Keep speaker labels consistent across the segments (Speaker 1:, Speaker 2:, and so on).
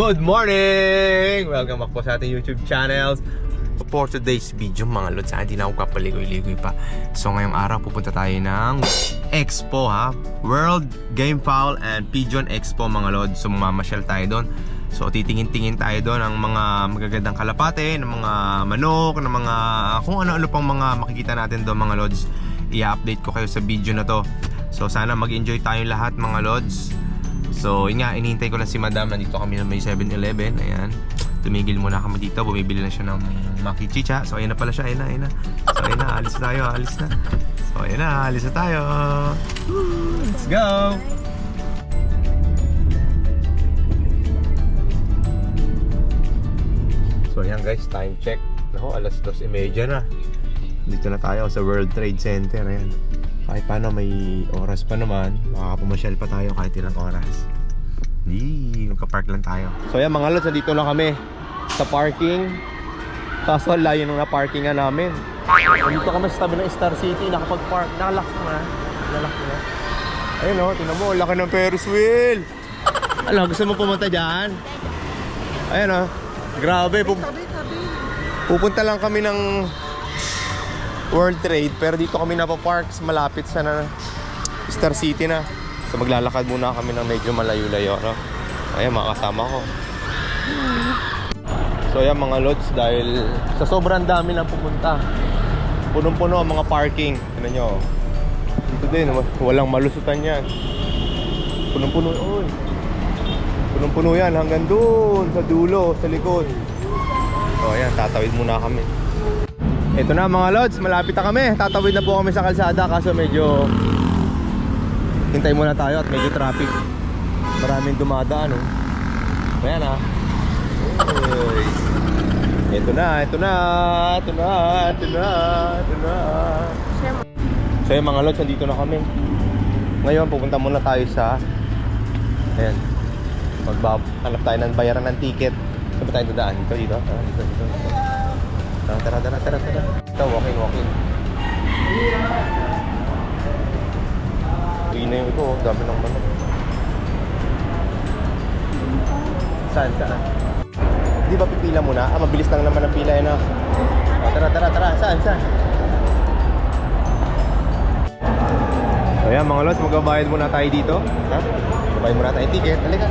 Speaker 1: Good morning! Welcome back po sa ating YouTube channels. For today's video mga lods, hindi na ako kapaligoy-ligoy pa. So ngayong araw pupunta tayo ng Expo ha, World Game Fowl and Pigeon Expo mga lods. So mamasyal tayo doon. So titingin-tingin tayo doon ng mga magagandang kalapate, ng mga manok, ng mga kung ano-ano pang mga makikita natin doon mga lods. I-update ko kayo sa video na to. So sana mag-enjoy tayo lahat mga lods. So yun nga, inihintay ko lang si madam. Nandito kami na may 7-Eleven. Ayan, tumigil muna kami dito. Bumibili na siya ng makichicha. So ayun na pala siya, ayun na. So ayun na, alis na tayo, alis na. So ayun na, alis na tayo. Let's go! So ayan guys, time check. Naku, alas 2:30 na. Dito na tayo sa World Trade Center. Ayan, kahit paano may oras pa naman, makakapumasyal pa tayo kahit ilang oras. Magka-park lang tayo. So ayan mga lods, dito lang kami sa parking. Kaso layo nung na-parkingan namin. Dito kami sa tabi ng Star City, nakapag-park. Nakalak na. Ayun o, tingnan mo, laki ng Ferris wheel. Alam, gusto mo pumunta dyan? Ayun o, grabe. Pupunta lang kami ng World Trade, pero dito kami napapark, malapit sa Star City na. So maglalakad muna kami ng medyo malayo-layo, no? Ayan, mga kasama ko. So ayan mga lods, dahil sa sobrang dami na pupunta, punong-puno ang mga parking. Tignan nyo, dito din, walang malusutan yan. Punong-puno, oy. Punong-puno yan hanggang doon sa dulo, sa likod. So ayan, tatawid muna kami. Ito na mga lods, malapit na kami. Tatawid na po kami sa kalsada, kaso medyo hintay muna tayo at medyo traffic. Maraming dumadaan, oh. Ayan ah. Uy. Ito na. So yung mga lods, nandito na kami. Ngayon pupunta muna tayo sa, ayan, hanap tayo ng bayaran ng ticket. Saan ba tayo dadaan? Dito. Tara. Ito, walk-in. Uwi na yung ito, dami ng manok. Saan? Di ba pipila muna? Mabilis lang naman ang pila yun ah. Tara. Saan? So yan mga lods, magbabayad muna tayo dito. Ha? Magbabayad muna tayo ticket. Halika.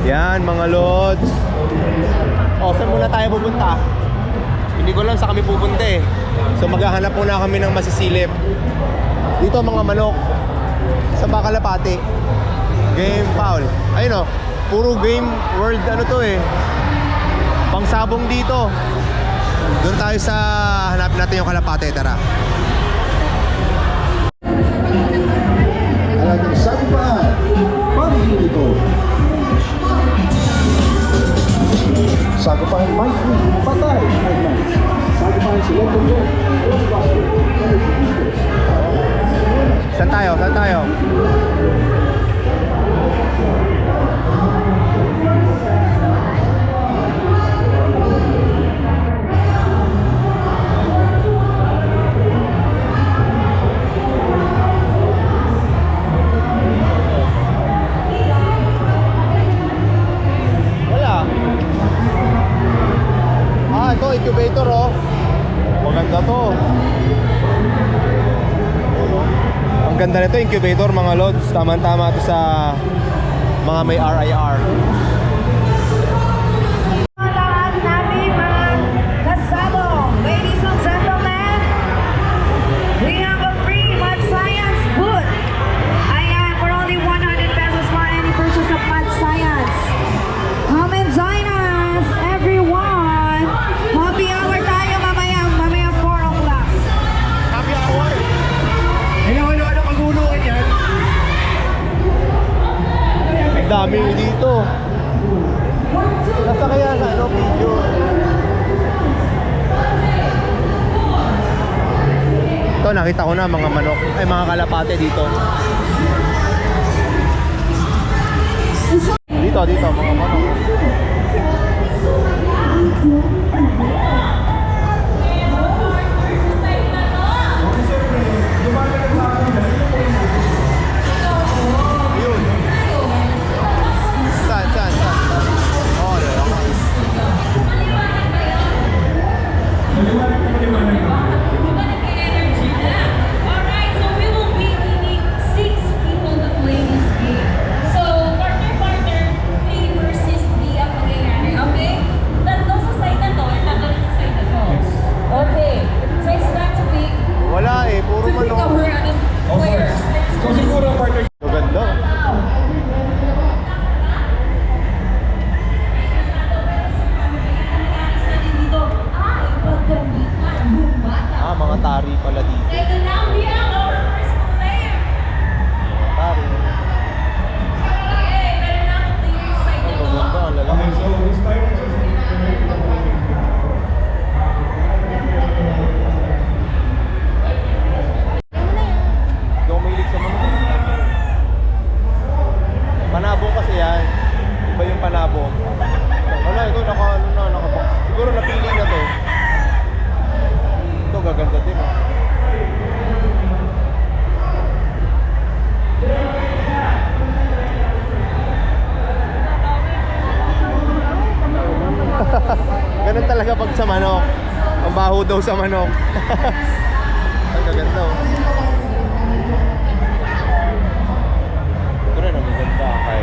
Speaker 1: Yan mga lods. Saan muna tayo pupunta? Hindi ko lang saan kami pupunta eh. So maghahanap muna kami ng masisilip. Dito mga manok sa Bakalapate. Game fowl. Ayun o, puro game world ano to eh. Pangsabong dito. Doon tayo sa hanapin natin yung kalapate. Tara.
Speaker 2: Alagang sabi pa, pamili dito. Sagupahan Mike, patay. Sagupahan si Leto Go.
Speaker 1: Saan tayo? Ito, incubator oh. Maganda to. Ang ganda nito, incubator mga lods. Tama-tama ito sa mga may RIR.
Speaker 3: Lahat namin mga kasama, ladies and gentlemen, we have a free Mad Science booth. Ayan, for only 100 pesos for any purchase of Mad Science. Come and join us, everyone. Happy hour tayo mamaya 4 o'clock.
Speaker 1: Happy hour? Ano pagulukan yan? Ang dami dito. Nasa kaya sa video? Ito, nakita ko na mga manok, ay mga kalapate dito. Dito, mga manok. Yun. Saan? mahilig sa manok. Panabong kasi yan. Iba yung panabong. Wala, ito naka-box. Siguro napili na to. Ito gaganda din ah. Ganun talaga pag sa manok. Ang baho daw sa manok. Ang gaganda oh. Ito rin ang gaganda kay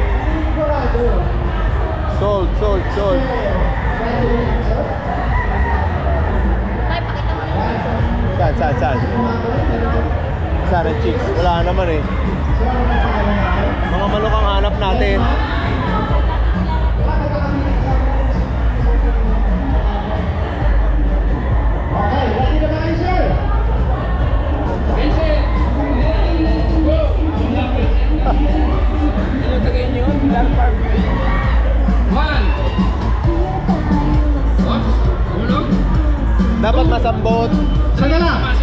Speaker 1: Sold. Saan? Saan ang chicks? Wala naman eh. Mga manok ang hanap natin. Dapat masambot.
Speaker 2: Sandala!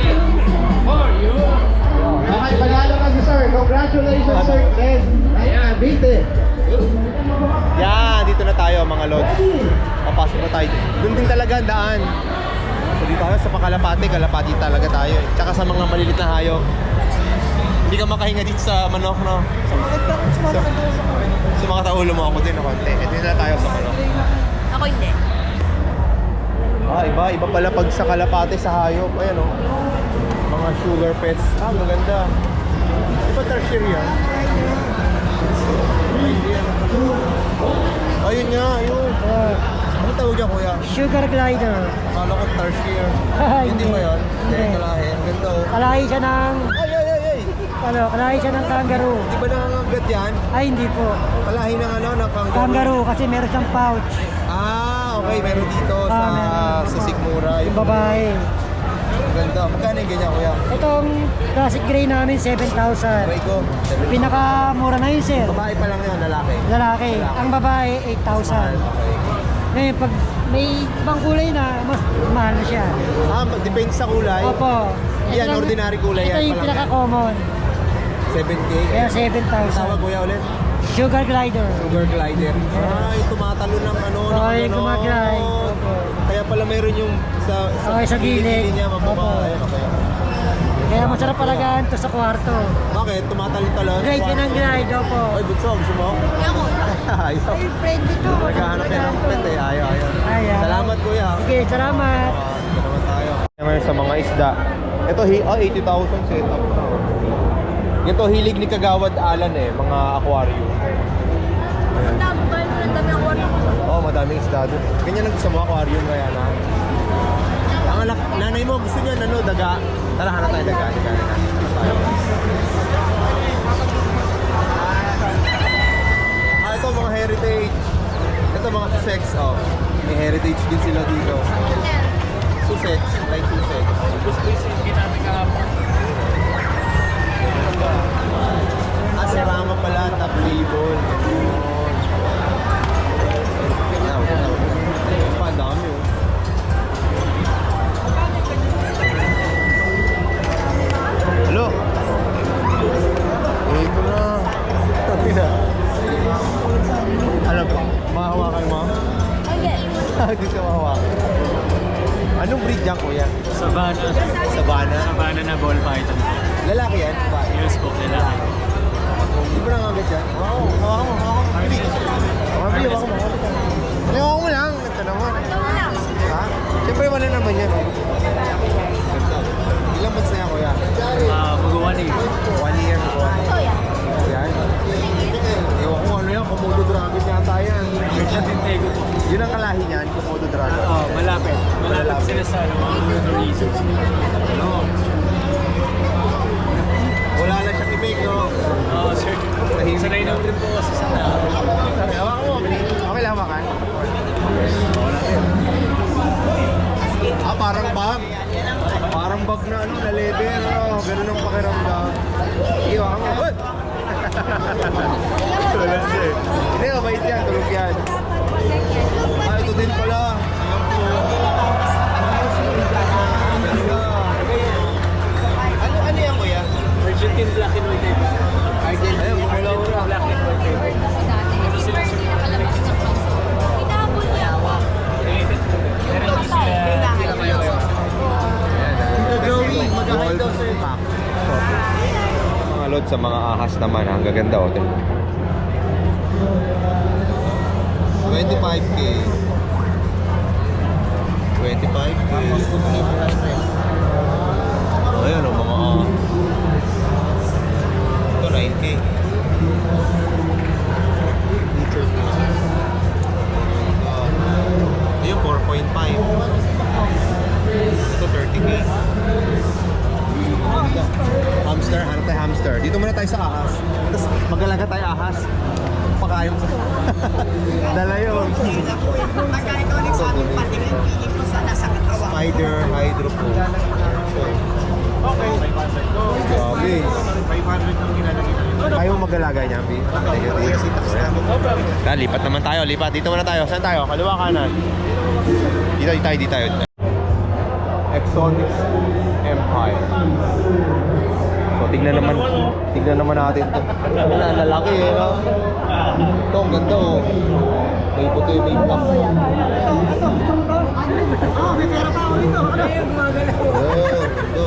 Speaker 2: Okay, panalo ka si sir. Congratulations, sir. Then, ayan, binte.
Speaker 1: Yan, dito na tayo mga lods. Papasok na tayo. Doon din talaga ang daan. So dito tayo sa Kalapati talaga tayo eh. Tsaka sa mga maliliit na hayop. Hindi ka makahinga dito sa manok, no? Sa mga taulo mo ako din na konti. Ito na tayo sa manok.
Speaker 3: Ako hindi.
Speaker 1: Iba pala pag sa Kalapati sa hayop. Ayan oh. Mga sugar pets. Maganda. Diba tertiary yan? Ayun nga, ayun. Ano tawag yan, kuya?
Speaker 4: Sugar glider.
Speaker 1: Akala ko tertiary. Hindi ba yun? Hindi, kalahi. Ang ganda oh.
Speaker 4: Kalahi siya ng,
Speaker 1: Ay!
Speaker 4: kalahi siya ng kangaroo.
Speaker 1: Di ba nangangagat yan?
Speaker 4: Ay, hindi po.
Speaker 1: Kalahi ng ng kangaroo.
Speaker 4: Kangaroo kasi meron siyang pouch.
Speaker 1: Okay. Meron dito sa
Speaker 4: meron.
Speaker 1: sa Sigmura.
Speaker 4: Yung babae.
Speaker 1: Ang ganda. Magkano yung ganyan, kuya?
Speaker 4: Itong classic gray namin, 7,000.
Speaker 1: Try ko.
Speaker 4: Pinakamura na yun, sir.
Speaker 1: Babae pa lang yan, lalaki.
Speaker 4: Lalaki. Ang babae, 8,000.
Speaker 1: Okay.
Speaker 4: Ngayon, pag may ibang kulay na, mas mahal na siya.
Speaker 1: Depende sa kulay.
Speaker 4: Opo.
Speaker 1: Yan, ordinary kulay
Speaker 4: ito
Speaker 1: yan.
Speaker 4: yung
Speaker 1: Palang
Speaker 4: pinaka-common.
Speaker 1: 7K.
Speaker 4: Kaya
Speaker 1: Tawag
Speaker 4: 7,000.
Speaker 1: kuya ulit.
Speaker 4: Sugar glider.
Speaker 1: Sugar glider. Yung tumatalo ng
Speaker 4: Okay, gumaglide. Opo.
Speaker 1: Kaya pala meron yung
Speaker 4: Sa gilid.
Speaker 1: niya
Speaker 4: Opo.
Speaker 1: mababa. Okay.
Speaker 4: Kaya masarap palagaan to sa kwarto.
Speaker 1: Bakit? Tumatalo-talo?
Speaker 4: Glide yan ang glide, opo.
Speaker 1: Ay, gusto mo?
Speaker 3: Ako.
Speaker 1: Ayaw.
Speaker 4: Ay, friend ito.
Speaker 1: Naghahanap yan ng friend eh. Ayaw.
Speaker 4: Ayaw.
Speaker 1: Salamat kuya.
Speaker 4: Sige, salamat.
Speaker 1: Dito naman tayo. Ngayon sa mga isda. Ito, 80,000 setup na. Ito, hilig ni Kagawad Alan eh. Mga aquarium. Ayan. Madaming isda doon. Ganyan ang gusto mo, aquarium kaya na. Ang nanay mo, gusto niya, daga. Tara, hanap tayo daga. Ito mga heritage. Ito mga Sussex. May heritage din sila dito. Sussex, like Sussex. Serama pala, top label. Dami oh. Hello? Ito na. Tabi na. Alam mo, mahawakan mo?
Speaker 3: Hindi.
Speaker 1: Hindi ka mahawakan. Anong breed yan, kuya?
Speaker 5: Savannah.
Speaker 1: Savannah?
Speaker 5: Savannah na ball python.
Speaker 1: Lalaki yan? Babae?
Speaker 5: Yes po, lalaki.
Speaker 1: Hindi ba nangagat yan? Wow, hawakan mo. Bilis. Hawakan mo. Hawakan mo lang. Ito naman. Ha? Siyempre wala naman yan. Ilang months na yan, kuya?
Speaker 5: Magawa na yun.
Speaker 1: 1 year po. Yan. Ewan ko ano yan, Komodo dragon yata yan.
Speaker 5: Siya Tintego po.
Speaker 1: Yun ang kalahi niyan, Komodo dragon.
Speaker 5: Malapit. Malapit sila sa mga reasons.
Speaker 1: Ano? Wala lang siyang ibig. Ayun, mula-mula.
Speaker 5: Black and white favorite. Ito sila sa meron din sila
Speaker 1: Mga load sa mga ahas naman, ang gaganda oh. 25k. 25k. Ayan oh, mga ito 9k. Ayun 4.5. Ito 30k. Ganda. Hamster, hanap tayo hamster. Dito muna tayo sa ahas. Tapos mag-alaga tayo ahas. Pakain mo sa... Dala yun.
Speaker 6: Pagka ikaw nagsabi patingin, feeling ko sana sa katawan.
Speaker 1: Spider hydroponic. Okay. Grabe. 500 ang ginalagay namin. Kayo mag-alaga niya, Bi? Lipat naman tayo, lipat. Dito muna tayo. Saan tayo? Kaliwa kanan. Dito tayo. Exotics Empire. So, tignan naman natin ito. Ang lalaki eh, no? Ito, ang ganda oh. May puti, may black.
Speaker 6: May pera pa ako dito. Ano yung gumagalaw?
Speaker 1: Ito.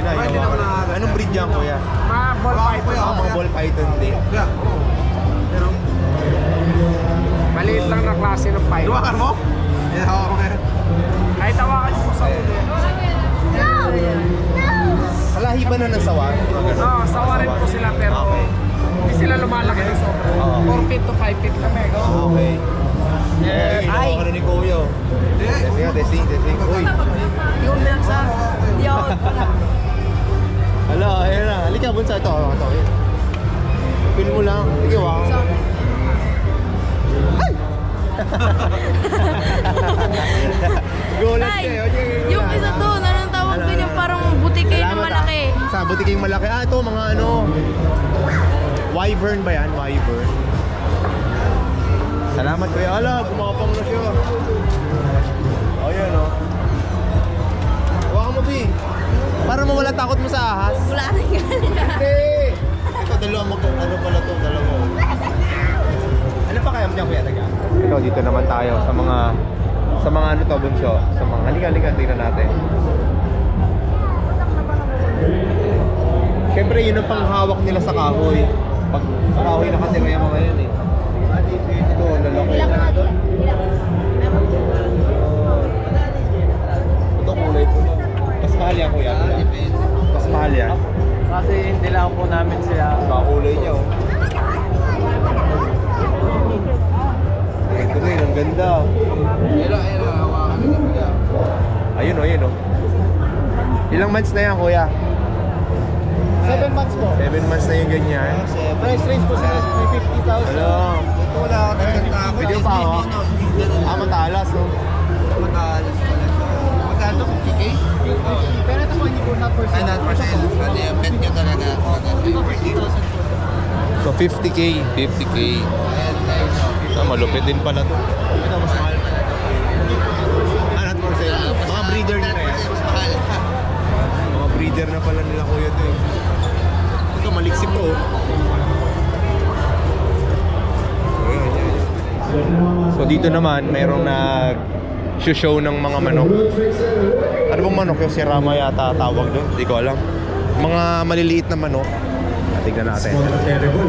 Speaker 1: Ayun na, anong breed yan, kuya?
Speaker 6: Mga ball python.
Speaker 1: Mga ball python din.
Speaker 6: Pero maliit lang na klase ng python. Hawakan mo? Hawakan mo ngayon. Kahit hawakan mo sa ulo.
Speaker 1: Kalahi ba na ng sawa?
Speaker 6: Oo, sawa rin po sila pero hindi sila lumalaki ng sobra. 4 feet to 5 feet kami.
Speaker 1: Okay. Ay! Ano ni Kuya? Testing. Uy!
Speaker 6: Yung nasa, hindi ako pala.
Speaker 1: Hala, ayun na. Halika, bunsa. Ito. Feel mo lang. Sige, wow. Ay! Gulat
Speaker 7: Tay,
Speaker 1: kayo.
Speaker 7: yung isa doon, anong tawag doon yung parang butike na malaki?
Speaker 1: Sa butiking malaki. Ito, mga ano. Wyvern ba yan? Wyvern. Salamat kuya. Ala, gumapang na siya. Ayan o. Huwag mo, Bi. Para mawala takot mo sa ahas.
Speaker 7: Wala na yan.
Speaker 1: Hindi. Ito, dalawa. Ano pala to? Dalawa. Ano pa kaya mo dyan, kuya? Taga? Ito, dito naman tayo sa mga ano to, bunso. Sa mga halika, tingnan natin. Siyempre, yun ang panghawak nila sa kahoy. Pag sa kahoy nakatira yung mga yun eh. Ito, lalaki. Ito, kulay po. Mas mahal yan, kuya. Mas mahal yan.
Speaker 5: Kasi hindi lang po namin sila.
Speaker 1: Kakulay niya, oh. Ito rin, ang ganda. Ayun, oh. Ilang months na yan, kuya?
Speaker 6: 7 months po.
Speaker 1: 7 months na yung ganyan.
Speaker 6: Price range po sa 50,000.
Speaker 1: Hello.
Speaker 6: Ito wala ka talagang takot.
Speaker 1: Video pa ako. Matalas, no?
Speaker 6: Matalas pala ito. Magkano? 50k? Pero ito po hindi po not for sale.
Speaker 2: Not for sale. Kasi ang bet nyo talaga.
Speaker 1: So 50k. 50k. Malupit din pala to. Ito, mas mahal pala to. Not for sale. Mga breeder nila yan.
Speaker 2: Mas mahal.
Speaker 1: Mga breeder na pala nila kuya to eh. Ito, maliksip to. So dito naman, mayroong nag-show ng mga manok. Ano bang manok? Yung sirama yata tawag doon? Hindi ko alam. Mga maliliit na manok. Tignan natin.
Speaker 8: Terrible.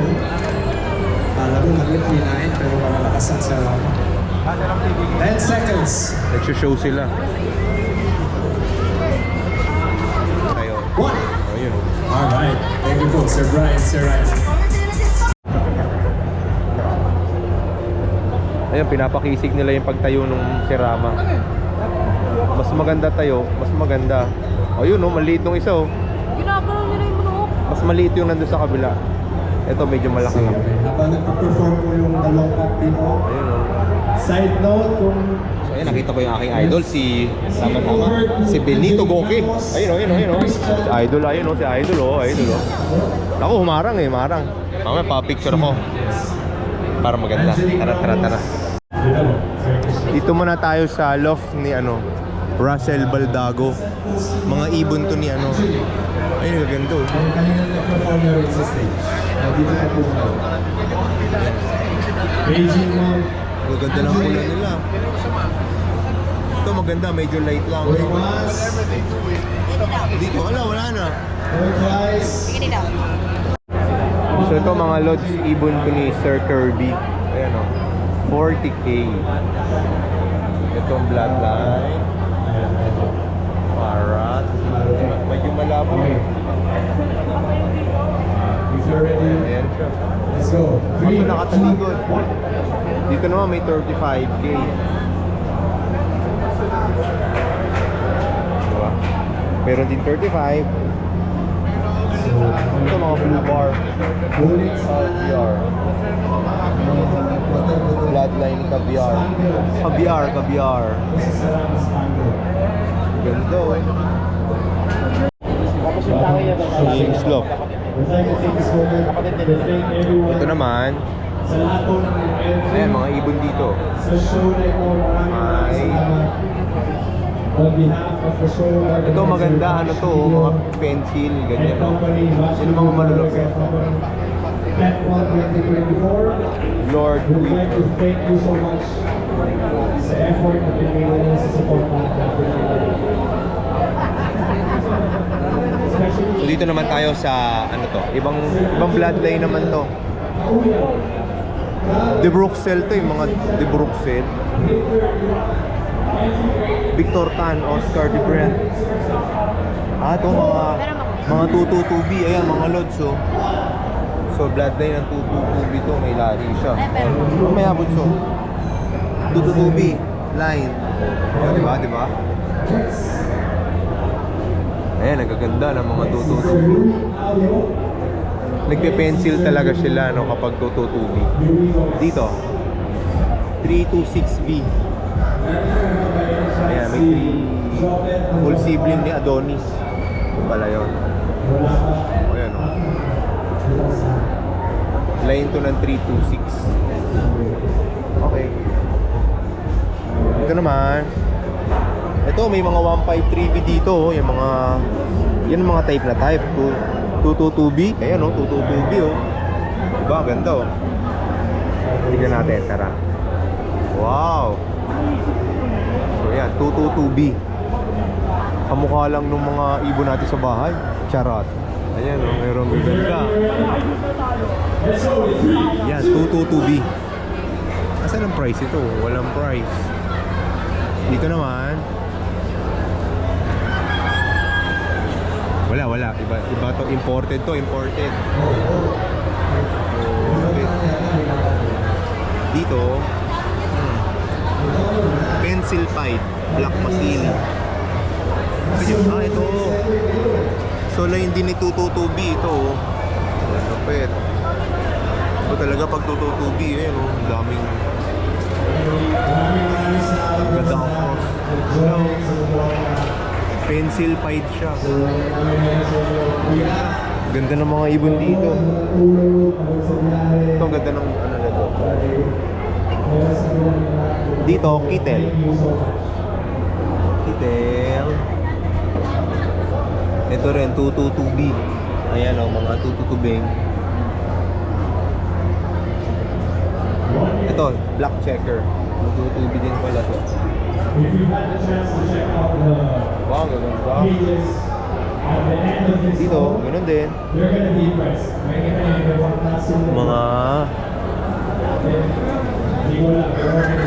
Speaker 8: Alam mo, maliit kinain pero malalakas ang sarap. 10 seconds.
Speaker 1: Nag-show sila. Tayo.
Speaker 8: 1.
Speaker 1: Ayun.
Speaker 8: Alright. Thank you po, Sir Brian, Sir Ryan.
Speaker 1: Ayun, pinapakisig nila yung pagtayo ng sirama. Mas maganda tayo, mas maganda. Ayun, oh, maliit nung isa, oh.
Speaker 7: Ginagawa nila yung manok.
Speaker 1: Mas maliit yung nandun sa kabila. Ito, medyo malaki lang.
Speaker 8: Habang nagpa-perform po yung dalawang Pilipino.
Speaker 1: Ayun, oh.
Speaker 8: Side note, kung
Speaker 1: So, ayun, nakita ko yung aking idol, si Benito Goki. Ayun, oh. Si idol, si idol, oh. Ako, humarang. Mamaya, pa-picture ako. para maganda. Tara. Dito muna tayo sa loft ni Russell Baldago. Mga ibon to ni Ay, nagaganda oh.
Speaker 8: Beijing Mall.
Speaker 1: Maganda lang pula nila. Ito maganda, medyo light lang. Dito, wala na. So ito mga lods, ibon ko ni Sir Kirby. Ayan o, 40K. Itong bloodline. Parrot. Medyo malabo eh. Ayan siya.
Speaker 8: Let's go.
Speaker 1: Kaso nakataligod. Dito naman may 35K. Diba? Meron din 35. Ito mga blue bar. Caviar. Bloodline ni Caviar. Caviar. Ganda oh. Yung slope. Ito naman. Ayan, mga ibon dito. Ay. Ito maganda, mga pencil, ganyan. Sino mga malulupit? Lord
Speaker 8: We'd like to thank you so much sa effort na pinili sa support natin.
Speaker 1: So dito naman tayo sa ibang bloodline naman to. De Bruxelles to, yung mga De Bruxelles. Victor Tan, Oscar de Brent. Ito mga 222B, ayan mga lods oh. So bloodline ng 222B to, may lahi siya. May abot so. 222B line. Diba? Ayan, nagaganda ng mga 222B. Nagpe-pencil talaga sila kapag 222B. Dito 326B. Ayan, may full sibling ni Adonis. Yung pala yun. Ayan o. Line to ng 326. Okay. Ito naman. Ito, may mga 153B dito. Yung mga type na type. 222B. Ayan o, 222B o. Diba, ganda o. Tignan natin, tara. Wow. So yan, 222B. Kamukha lang ng mga ibon natin sa bahay. Charot. Ayan o, mayroong ganda. Yan, 222B. Asan ang price ito? Walang price. Dito naman wala. Iba to, imported to, imported. Dito pencil pied, black masil. Ito. So line din ni 222B ito. Lapit. Ito talaga pag 222B, daming ganda ang cross. Pencil pied siya. Ganda ng mga ibon dito. Ito, ganda ng na to. Dito, Kittel. Ito rin, 222B. Ayan o, mga 222B. Ito, black checker. 222B din pala to.
Speaker 8: If you've had the chance to check out the
Speaker 1: Wow, ganda.
Speaker 8: pages at the end of this
Speaker 1: Dito,
Speaker 8: call,
Speaker 1: ganun din.
Speaker 8: you're gonna be impressed. Makikita niyo yung fantastic
Speaker 1: Mga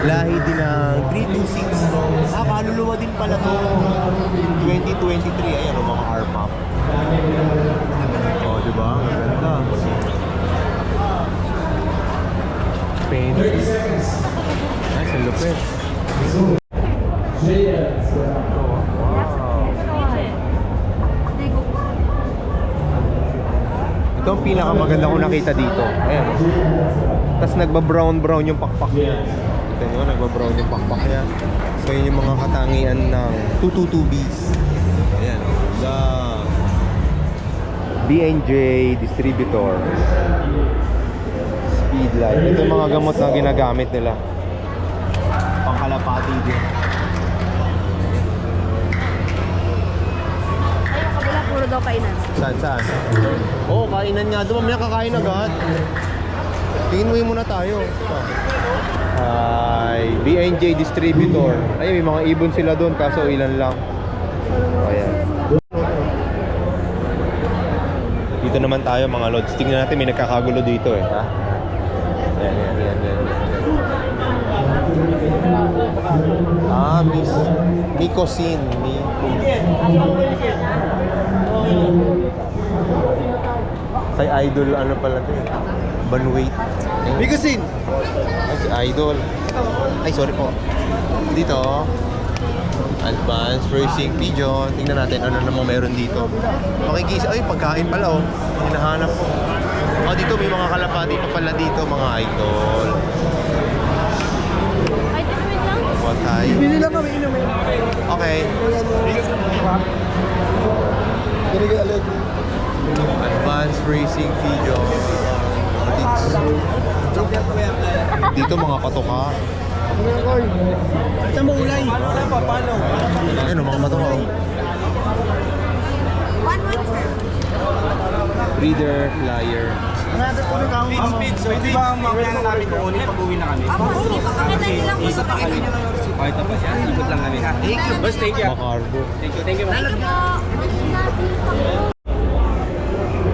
Speaker 1: lahi din ng 326. Kaluluwa din pala to. 2023. Ayan o, mga RPAP. O, diba? Ang ganda. Paint. Ay, sa lupit. Ito ang pinakamaganda ko nakita dito. Ayan. Tapos nagba-brown yung pakpak niya. Ito nyo, nagba-brown yung pakpak niya. So yun yung mga katangian ng 222Bs. Ayan. The B&J distributor. Speedlight. Ito yung mga gamot na ginagamit nila. Pangkalapati din.
Speaker 7: Ayun, kabila, puro daw kainan.
Speaker 1: Saan? Oo, kainan nga. Doon mamaya kakain agad. Tingin mo muna tayo. Ay, B&J Distributor. Ay, may mga ibon sila doon kaso ilan lang. Ayan. Dito naman tayo mga lods. Tingnan natin, may nagkakagulo dito eh. Ha? Ayan. Ah, Mikosin. Kay Idol, ano pala ito eh? Banwait. Mikosin! Ay, si Idol. Ay, sorry po. Dito, Advanced Racing Pigeon. Tingnan natin ano namang meron dito. Makikisa, ay pagkain pala oh. Hinahanap ko. Oh, dito may mga kalapati pa pala dito, mga idol.
Speaker 7: Ay, wait lang.
Speaker 1: What tayo?
Speaker 4: Bili lang kami inumin.
Speaker 1: Okay. Advanced Racing Pigeon. Dito mga patoka.
Speaker 4: Ito mo ulay.
Speaker 1: Ayun, mga patoka. Breeder, flyer.
Speaker 5: Pwede ba mamaya na namin kukunin pag uwi na kami?
Speaker 7: Ako, hindi pa pakita nilang gusto pa kami.
Speaker 5: Okay, tapos yan. Ikot lang kami. Thank you. Boss, thank you.
Speaker 1: Makarbo.
Speaker 5: Thank you.
Speaker 7: Thank you po.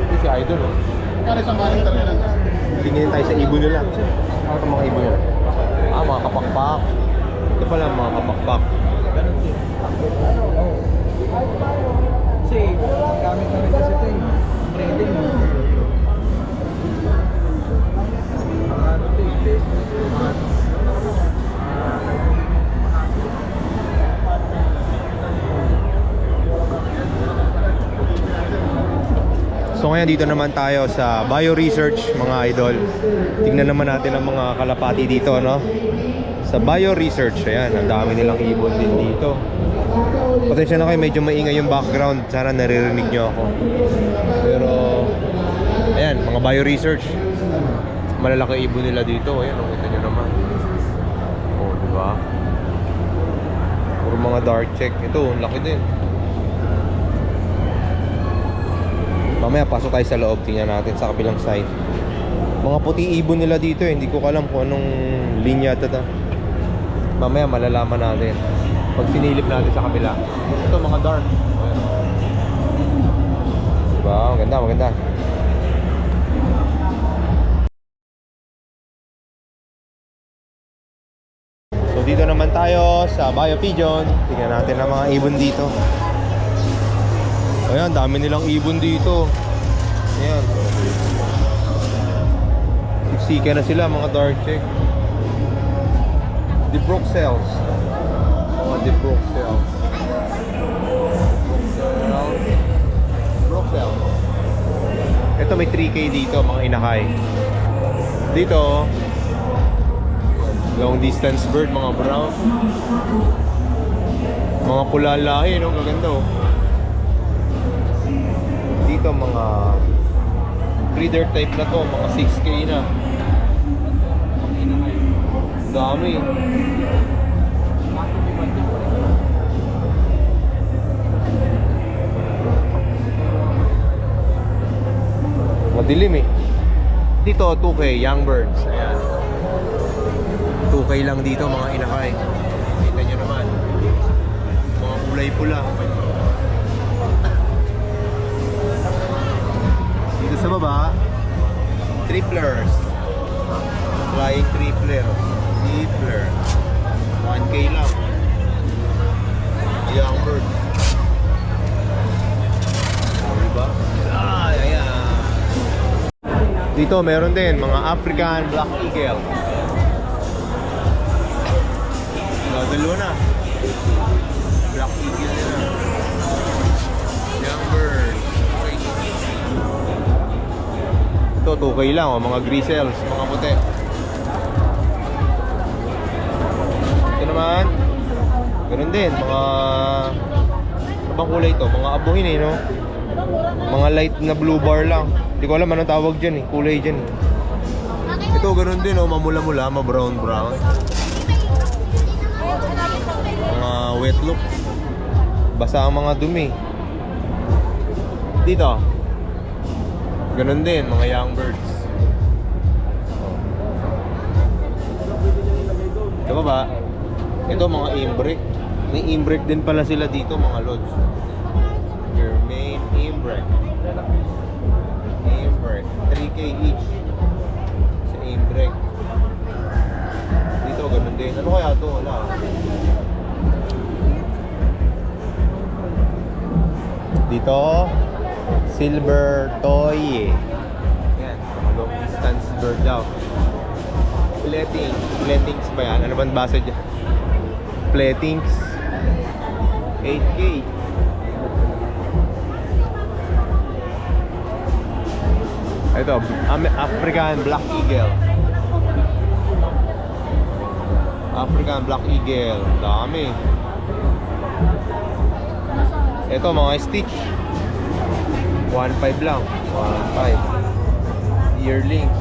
Speaker 1: Ito si Idol oh. Tingin tayo sa ibon nila. Ano itong mga ibon nila? Ah, mga kapakpak. Ito pala mga kapakpak.
Speaker 4: Kasi gamit na rin kasi ito eh. Trading.
Speaker 1: So ngayon dito naman tayo sa Bio Research mga idol. Tingnan naman natin ang mga kalapati dito no. Sa Bio Research, ayan, ang dami nilang ibon din dito. Pasensya na kayo, medyo maingay yung background. Sana naririnig nyo ako. Pero ayan, mga Bio Research. Malalaki ibon nila dito. Ayan, kita nyo naman. Oh, diba? Puro mga dark check. Ito, laki din. Mamaya pasok tayo sa loob, tingnan natin sa kabilang side. Mga puti ibon nila dito eh. Hindi ko alam kung anong linya ito. Mamaya malalaman natin pag sinilip natin sa kabila. Ito mga dark. Diba? Maganda. So dito naman tayo sa Bio Pigeon. Tingnan natin ang mga ibon dito. Ayan, dami nilang ibon dito. Ayan. Siksika na sila, mga dark check. The Bruxelles. Mga The Bruxelles. Bruxelles. Ito may 3K dito, mga inakay. Dito, long distance bird, mga brown. Mga pula lahi, no? Gaganda oh. Dito mga breeder type na to, mga 6K na. Dami. Madilim eh. Dito 2K, young birds. Ayan. 2K lang dito mga inakay. Kita nyo naman. Mga kulay pula. Dito sa baba, triplers. Flying tripler. 1K lang. Young bird. Diba? Ayan. Dito meron din mga African Black Eagle. Dalawa na. Black Eagle nila. Young bird. Ito 2K lang oh, mga grizzles, mga puti. Ito naman, ganun din, mga ano bang kulay ito? Mga abuhin eh, no? Mga light na blue bar lang. Hindi ko alam anong tawag dyan eh, kulay dyan. Ito Ito, ganun din, oh. Mamula-mula, ma-brown-brown. Mga wet look. Basa ang mga dumi. Dito. Ganun din, mga young birds. Sa baba, ito mga imbric. May imbric din pala sila dito, mga lods. Germain imbric. Imbric. 3K each. Sa imbric. Dito, ganun din. Ano kaya ito? Wala. Dito, silver toy. Yan, long distance bird daw. Pletings ba yan? Ano bang basa dyan? Pletings 8K. Ito, African Black Eagle. African Black Eagle. Dami. Ito, mga Stitch. 1.5 lang. 1.5. Yearlings.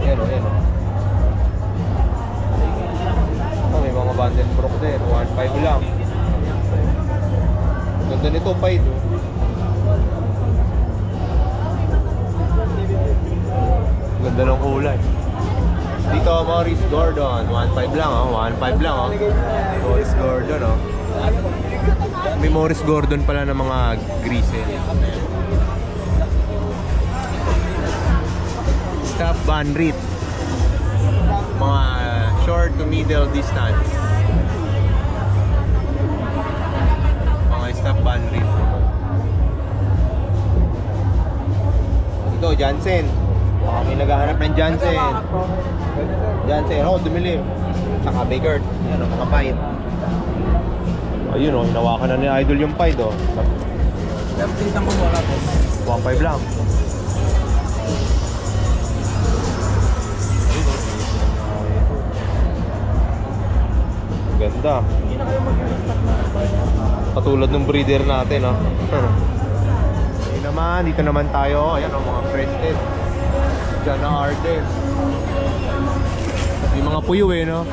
Speaker 1: Yan o, yan o. Oh, may mga Vandenbroek din. 1.5 lang. Ganda nito, Pied. Ganda ng kulay. Dito, Maurice Gordon. 1.5 lang, oh. 1.5 lang, oh. Maurice Gordon, oh. May Maurice Gordon pala ng mga grisel. Staff Van Riet. Mga short to middle distance. Mga Staff Van Riet. Ito, Jansen. Baka may naghahanap ng Jansen. Jansen, oh, dumilim. Saka Bigard. Yan, oh, mga Pied. Ayun, oh, hinawakan na ni Idol yung Pied, oh.
Speaker 4: Pero tingnan ko wala po.
Speaker 1: 1.5 lang. Ganda. Katulad ng breeder natin, no? Ayun naman, dito naman tayo. Ayan, oh, mga crested. Diyan na Arden. Yung mga puyo, eh, no?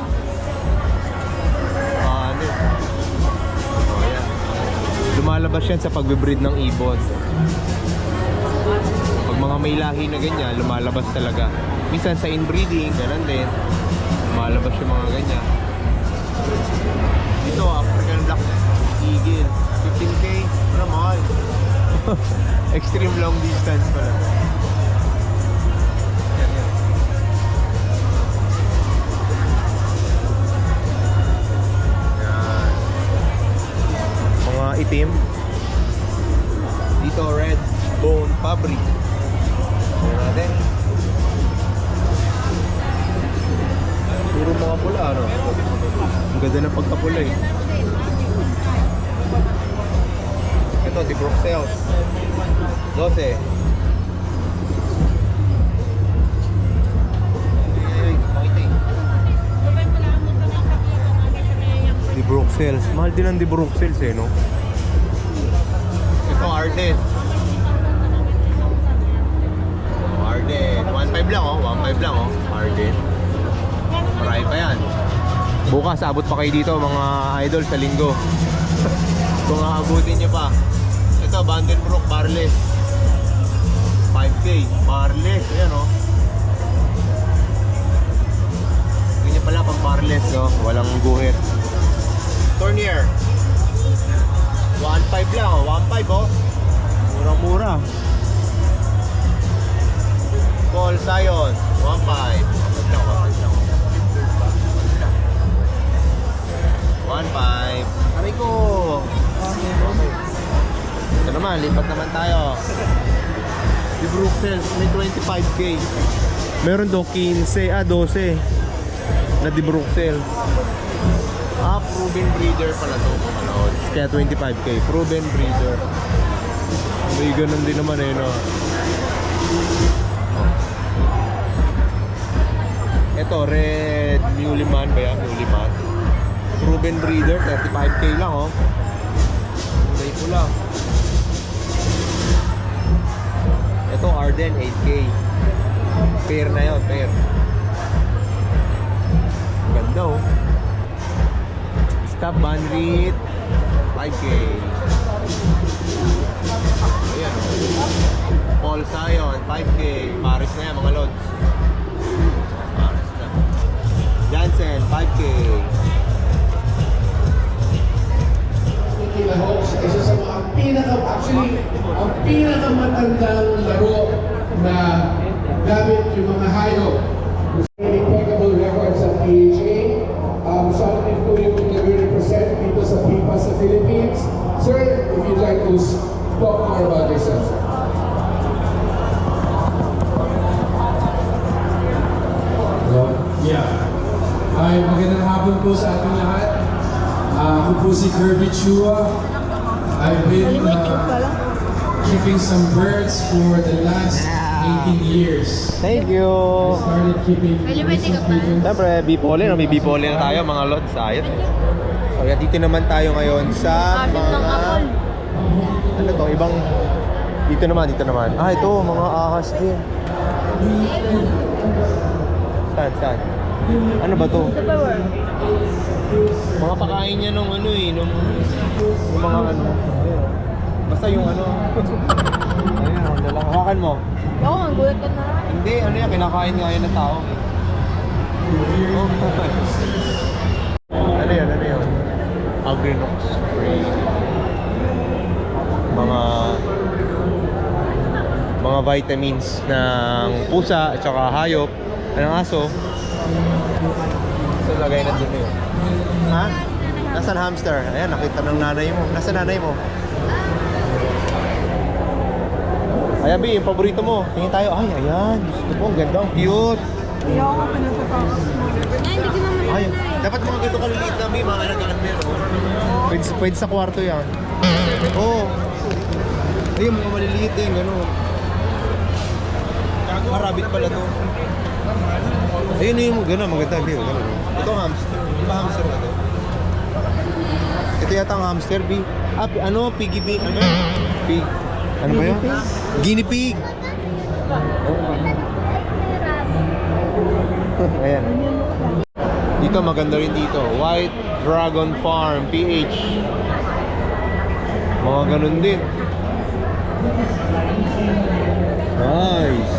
Speaker 1: Ano? Oh, ayan. Lumalabas yan sa pagbe-breed ng ibon. Pag mga may lahi na ganyan, lumalabas talaga. Minsan sa inbreeding, ganun din. Lumalabas yung mga ganyan. Dito, African Black Eagle. 15K. Ano, mahal. Extreme long distance pala. Yan, yan. Yan. Mga itim. Dito, red bone fabric. Ayan natin. Puro mga pula, ano? Ang ganda ng pagkapula, eh. Ito, di Bruxelles. 12. Di Bruxelles. Mahal din ang di Bruxelles, eh, no? Ito, Arden. Arden. 1.5 lang, oh. 1.5 lang, oh. Arden. Marami pa yan. Bukas, abot pa kayo dito, mga idol, sa linggo. Kung aabutin nyo pa. Ito, Vandenbroek, Barles. 5K, Barles. Ayan, oh. Ganyan pala pag Barles, no? Walang guhit. Tournier. 1.5 lang, oh. 1.5, oh. Mura-mura. Paul Sion, 1.5. 1.5. Aray ko. Ito naman, lipat naman tayo. Di Bruxelles, may 25K. Meron doon 15, 12 na di Bruxelles. Proven breeder pala to, mga lods. Kaya 25K, proven breeder. May ganun din naman, eh, no? Ito, red Newlyman ba yan? Newlyman. Proven breeder, 35K lang, oh. Kulay pula. Ito Arden, 8K. Pair na yun, pair. Ganda oh. Stop Banrit, 5K. Ayan oh. Paul Sion, 5K. Paris na yan mga lods. Paris na. Jansen, 5K.
Speaker 2: Tequila Hawks, isa sa mga ang pinakamatandang laro na gamit yung mga hayop. Impeccable records sa PHA. Solid po yung nag-represent dito sa FIFA sa Philippines. Sir, if you'd like to talk more about yourself.
Speaker 8: Hi, magandang hapon po sa ating lahat. Ako po si Kirby Chua. I've been keeping some birds for the last 18 years.
Speaker 1: Thank you.
Speaker 8: I started keeping
Speaker 1: Siyempre, bipole, no? May bipole na tayo mga lods. Ayos. So, yan, dito naman tayo ngayon sa mga... Ano to? Ibang... Dito naman. Ah, ito, mga ahas din. Saan? Ano ba to? Mga pakain niya nung ano eh, nung mga ano. Ayun. Basta yung ano. Ayun, ang dala. Hawakan mo.
Speaker 7: Oo, ang gulat ka na.
Speaker 1: Hindi, ano yan, kinakain nga yan ng tao. Ano yun? Agrinox spray. Mga vitamins ng pusa at saka hayop. Anong aso? So, lagay na dun yun. Ha? Nasaan hamster? Ayan, nakita ng nanay mo. Nasaan nanay mo? Ayan, B, yung paborito mo. Tingin tayo. Ay, ayan. Gusto ko. Ang ganda. Ang cute.
Speaker 7: Ay, hindi ko naman
Speaker 1: Ay, dapat mga ganito kaliliit na, B. Mga alagaan meron. Pwede sa kwarto yan. Oo. Ayun, mga maliliit din. Gano'n. Rabbit pala to. Ayun yung gano'n. Maganda, B. Gano'n. Ito hamster. Di ba hamster na to? Ito yata ang hamster, B. Ah, ano? Piggy B. Ano? Pig. Ano ba yun? Guinea pig. Ayan. Dito maganda rin dito. White Dragon Farm PH. Mga ganun din. Nice.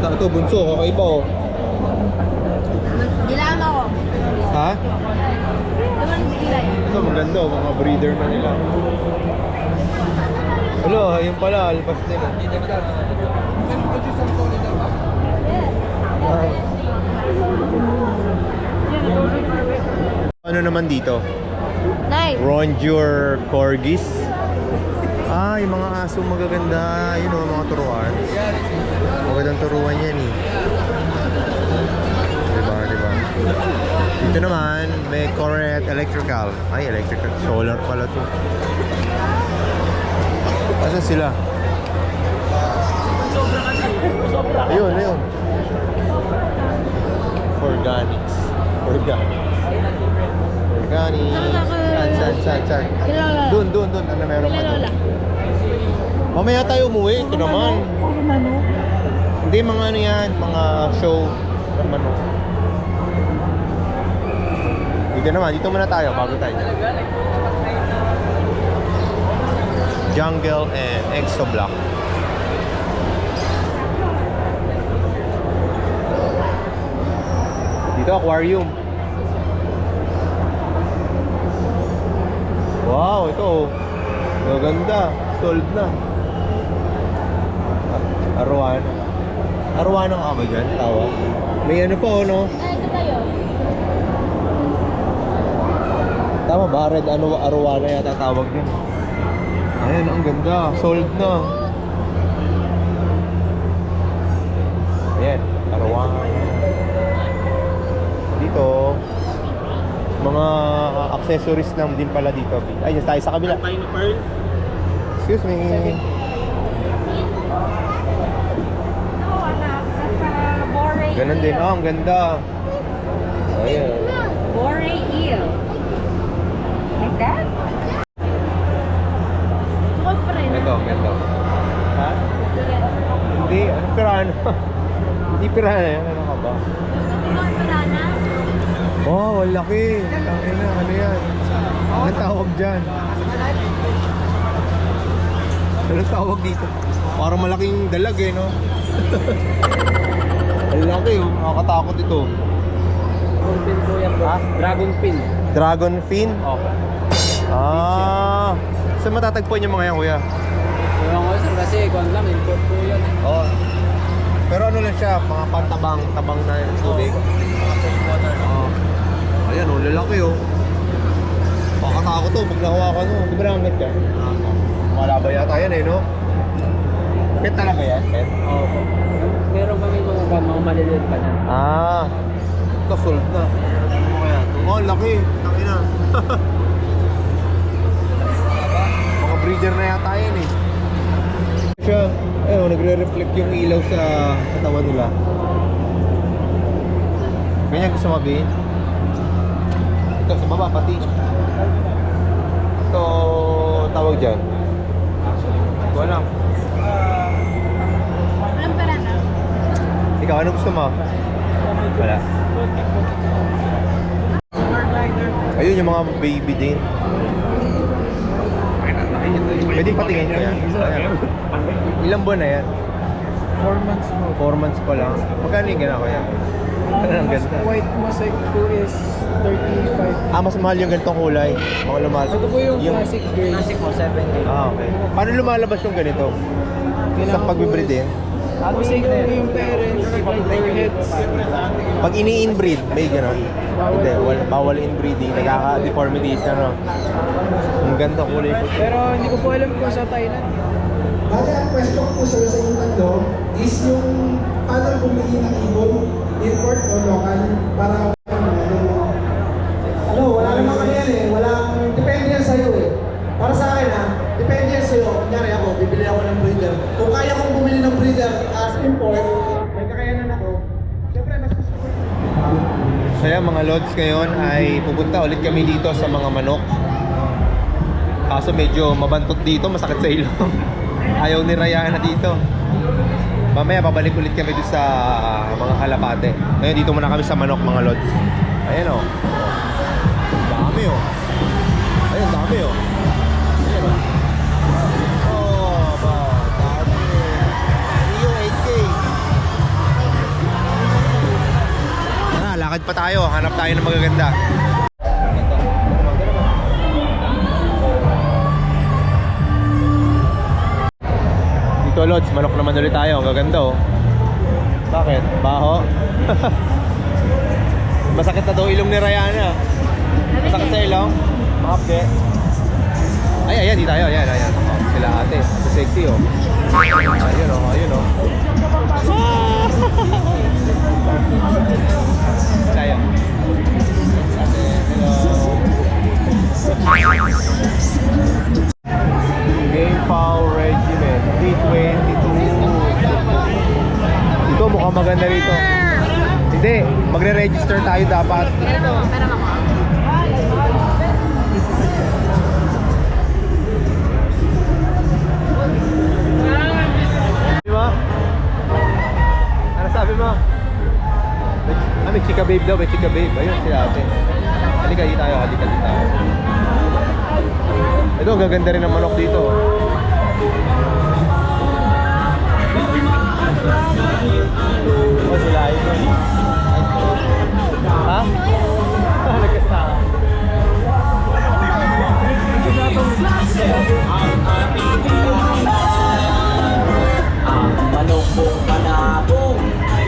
Speaker 1: Ito bunso, kakaiba oh.
Speaker 7: Dilaan ako.
Speaker 1: Ha?
Speaker 7: Naman dilay.
Speaker 1: Ito maganda oh, mga breeder na nila. Hello, ayun pala, alpas din. Ano naman dito?
Speaker 7: Nay.
Speaker 1: Ronjour Corgis. Ah, yung mga aso magaganda. Yun o, mga turuan. Magandang turuan yan eh. Diba? Dito naman, may Corret Electrical. Ay, electrical. Solar pala to. Asan sila? Ayun. Organics. Saan?
Speaker 7: Kilala.
Speaker 1: Doon. Ano meron pa doon?
Speaker 7: Kilala.
Speaker 1: Mamaya tayo umuwi. Ito naman. Hindi, mga ano yan. Mga show. Manok. Dito muna tayo. Bago tayo. Jungle and Exoblock. Dito aquarium. Wow, ito. Maganda. Sold na. Arwana nga ba dyan? Tawag. May ano pa oh, no?
Speaker 7: Ay, ito tayo.
Speaker 1: Tama ba? Red arwana yata tawag din. Ayan, ang ganda. Sold na. Ayan, arwana. Dito, mga accessories lang din pala dito. Ay, dyan tayo sa kabila. Excuse me. Ganon din. Oh, ang ganda. Ayan.
Speaker 3: Moray eel. Like that?
Speaker 7: Sukat pa rin.
Speaker 1: Ito, ganda. Ha? Hindi, anong pirana? Hindi pirana yan, ano ka ba? Oh, ang laki. Laki na, ano yan? Anong tawag dyan? Anong tawag dito? Parang malaking dalag eh, no? Ang laki, oh. Nakakatakot ito.
Speaker 4: Dragon fin po yan, boss. Dragon fin.
Speaker 1: Dragon fin?
Speaker 4: Okay.
Speaker 1: Ah, saan matatagpuan yung mga yan, kuya?
Speaker 4: Ewan ko sir, kasi kung lang, import po yan.
Speaker 1: Oo. Pero ano lang siya, mga pantabang na tubig. Oo. Ayan, oh, lalaki oh. Makatakot to, pag nahawakan mo. Di ba nakangat ka? Malaba yata yan eh, no? Pet talaga yan, pet?
Speaker 4: Oo. Meron kami mga maliliit pa na.
Speaker 1: Ah, ito sold na. Ano kaya? Oh, laki. Laki na. Mga breeder na yata yan eh. Siya, ayun, nagre-reflect yung ilaw sa katawan nila. Ganyan gusto mabihin. Ito sa baba pati. Ito tawag dyan. Wala.
Speaker 7: Walang pera na.
Speaker 1: Ikaw, ano gusto mo? Wala. Ayun yung mga baby din. Pwede patingin ko yan. Ayan. Ilang buwan na yan?
Speaker 4: 4 months mo.
Speaker 1: 4 months pa lang. Magkano yung gana kaya? Ano ang ganda?
Speaker 4: White mosaic po is 35.
Speaker 1: Ah, mas mahal yung ganitong kulay. Mga lumalabas.
Speaker 4: Ito po yung classic gray. Classic po, 7K.
Speaker 1: Ah, okay. Paano lumalabas yung ganito? Sa pag-breed din?
Speaker 4: Mosaic po yung parents, like their heads.
Speaker 1: Pag ini-inbreed, may gano'n? Hindi, bawal inbreeding. Nagkaka-deformities na, no? Ang ganda kulay po.
Speaker 4: Pero hindi ko po alam kung sa Thailand.
Speaker 2: Bale, ang question ko sir sa inyong tatlo is yung paano bumili ng ibon, import o local, para ano, wala namang ano yan eh, walang, depende yan sa'yo eh. Para sa akin ha, depende yan sa'yo. Kunyari ako, bibili ako ng breeder. Kung kaya kong bumili ng breeder as import, may kakayanan ako, syempre mas gusto ko.
Speaker 1: So yan, mga lods ngayon ay pupunta ulit kami dito sa mga manok. Kaso medyo mabantot dito, masakit sa ilong. Ayaw ni Rayana dito. Mamaya babalik ulit kami doon sa mga kalapate. Ngayon dito muna kami sa manok, mga lods. Ayan o. Dami o. Ayun, dami o. Ayan o. Oh, ba, dami. Yung 8K. Lakad pa tayo, hanap tayo ng magaganda. Dito Lods, manok naman ulit tayo, ang gaganda oh. Bakit? Baho? Masakit na daw ilong ni Rayana. Masakit sa ilong? Makapde. Ay, ayan, di tayo, ayan. Sila ate, sa sexy oh. Ayun oh, ayun oh. Tayo. Ate, hello. Game Foul Regiment V22. Ito mukhang maganda rito. Hindi, magre-register tayo dapat.
Speaker 7: Pera mo.
Speaker 1: Di ba? Ano sabi mo? May chika babe daw, may chika babe. Ayun si ate. Halika di tayo. Ito, ang gaganda rin ng manok dito. Oh, sila ito. Ha? Nagkasta.
Speaker 9: Ang manok mong panabong ay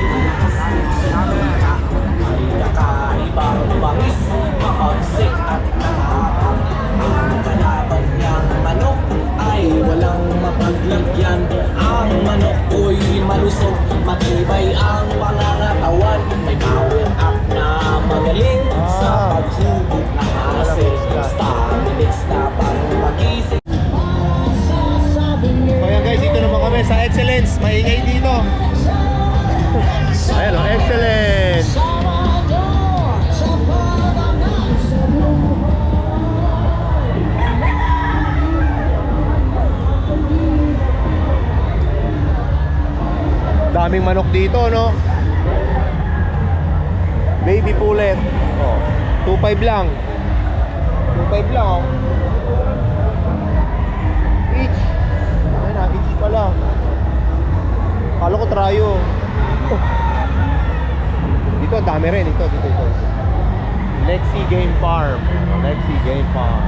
Speaker 9: kakaibang bangis, makagsik at nakakang. Ang kalaban niyang manok ay walang mapaglagyan. Ang manok ko'y malusog, matibay ang pangangatawan. May power up na magaling sa paghubog ng asin. Stabilis na pang magising.
Speaker 1: Kaya guys, dito naman kami sa Excellence. Maingay dito. Ayan o, Excellence. daming manok dito, no? Baby pullet. Oh, 2.5 lang. 2.5 lang, oh. Each. Ayun na, each pa lang. Kala ko trayo. Dito, dami rin. Dito. Lexi Game Farm. Lexi Game Farm.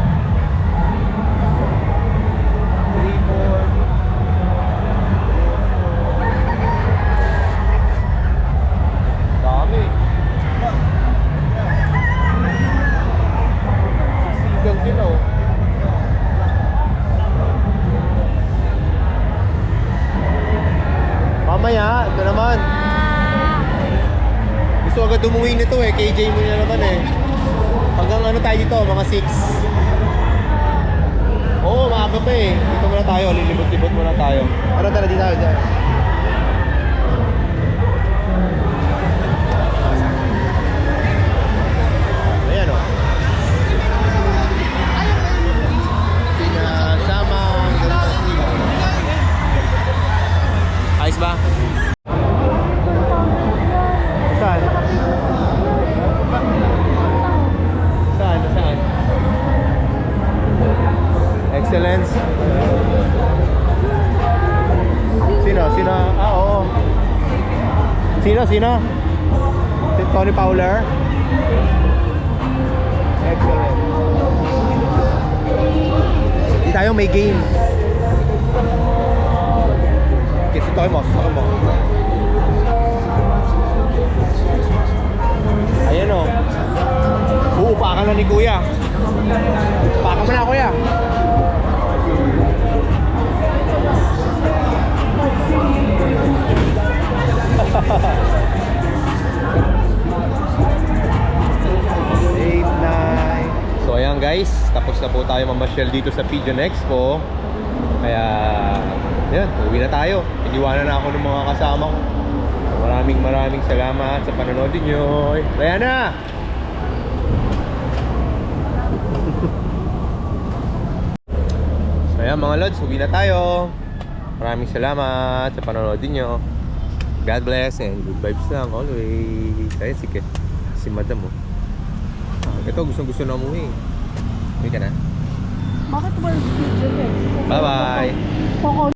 Speaker 1: 3, 4. Dami. Sigang sila, oh. Mamaya, ito naman. Gusto agad umuwi nito eh. KJ mo na naman eh. Hanggang ano tayo dito? Mga 6. Oo, maaga pa eh. Dito muna tayo. Lilibot-libot muna tayo. Tara, dito tayo dyan. Ayan o. Pinasama. Ayos ba? Saan? Saan? Excellence. Sino? Ah, oo. Sino? Si Tony Fowler? Excellent. Hindi tayo may game. Kasi tayo mo. Ayan o. Uupakan na ni Kuya. Upakan mo na, Kuya. So ayan guys, tapos na po tayo mamasyal dito sa Pigeon Expo. Kaya yan, uwi na tayo. Iniwanan na ako ng mga kasama ko. Maraming salamat sa panonood niyo. Kaya na! So ayan mga lods, uwi na tayo. Maraming salamat sa panonood niyo. God bless and good vibes lang always. Kaya si madam mo. Ito gusto na umuwi. Uwi ka na.
Speaker 7: Bakit ba video eh?
Speaker 1: Bye bye.